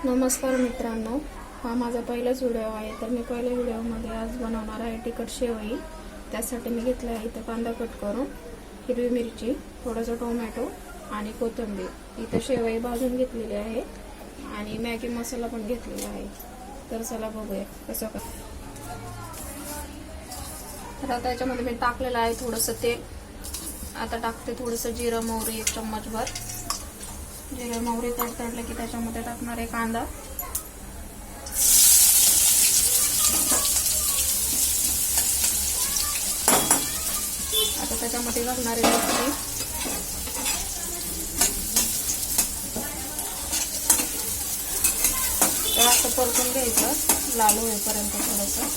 नमस्कार मित्रांनो, हा माझा पहिलाच व्हिडिओ आहे। तर मी पहिल्या व्हिडिओमध्ये आज बनवणार आहे तिखट शेवई। त्यासाठी मी घेतला आहे इथे कांदा कट करून, हिरवी मिरची, थोडासा टोमॅटो आणि कोथिंबीर। इथे शेवई भाजून घेतलेली आहे आणि मॅगी मसाला पण घेतलेला आहे। तर चला बघूया कसं कसं। तर आता याच्यामध्ये मी टाकलेलं आहे थोडंसं तेल। आता टाकते थोडंसं जिरं मोहरी 1 चम्मचभर। जिरे मोहरी तडतडले की त्याच्यामध्ये टाकणार आहे कांदा। आता त्याच्यामध्ये घालणार आहे लसूण। तर असं परतून घ्यायचं लाल होईपर्यंत थोडंसं।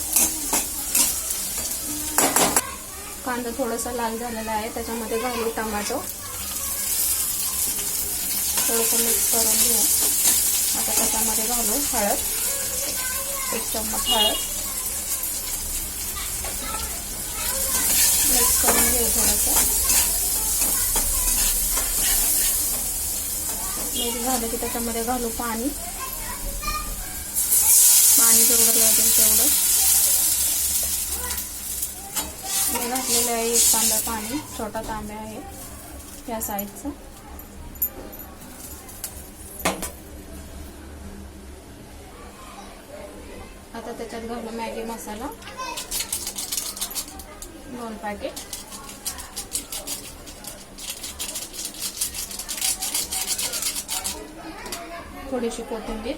कांदा थोडासा लाल झालेला आहे, त्याच्यामध्ये घालू टोमॅटो। थोडंसं मिक्स करून घेऊ। आता त्याच्यामध्ये घालू हळद, 1 चम्मच हळद। मिक्स करून घेऊ थोडंसं। मिक्स झालं की त्याच्यामध्ये घालू पाणी। पाणी जेवढं लागेल तेवढं मी घातलेलं आहे। 1 तांब्या पाणी, छोटा तांब्या आहे या साईजचा। आता त्याच्यात घालू मॅगी मसाला 2 पॅकेट। थोडीशी कोथिंबीर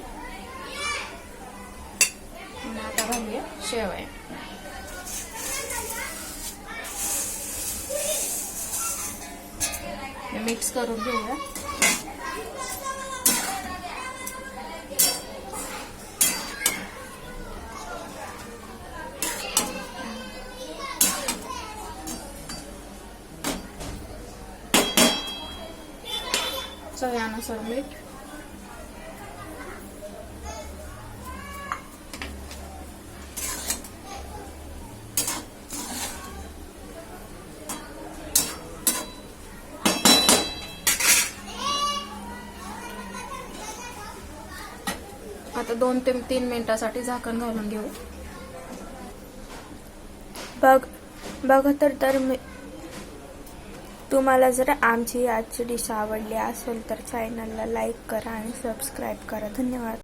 आणि आता घालूया शेवया। मिक्स करून घेऊया। चवीनुसार मीठ। आता 2 ते 3 मिनिटांसाठी झाकण घालून घेऊ। बघा तर तुम्हाला जर आमची आजची डिश आवडली असेल तर चॅनलला लाईक करा आणि सबस्क्राईब करा। धन्यवाद।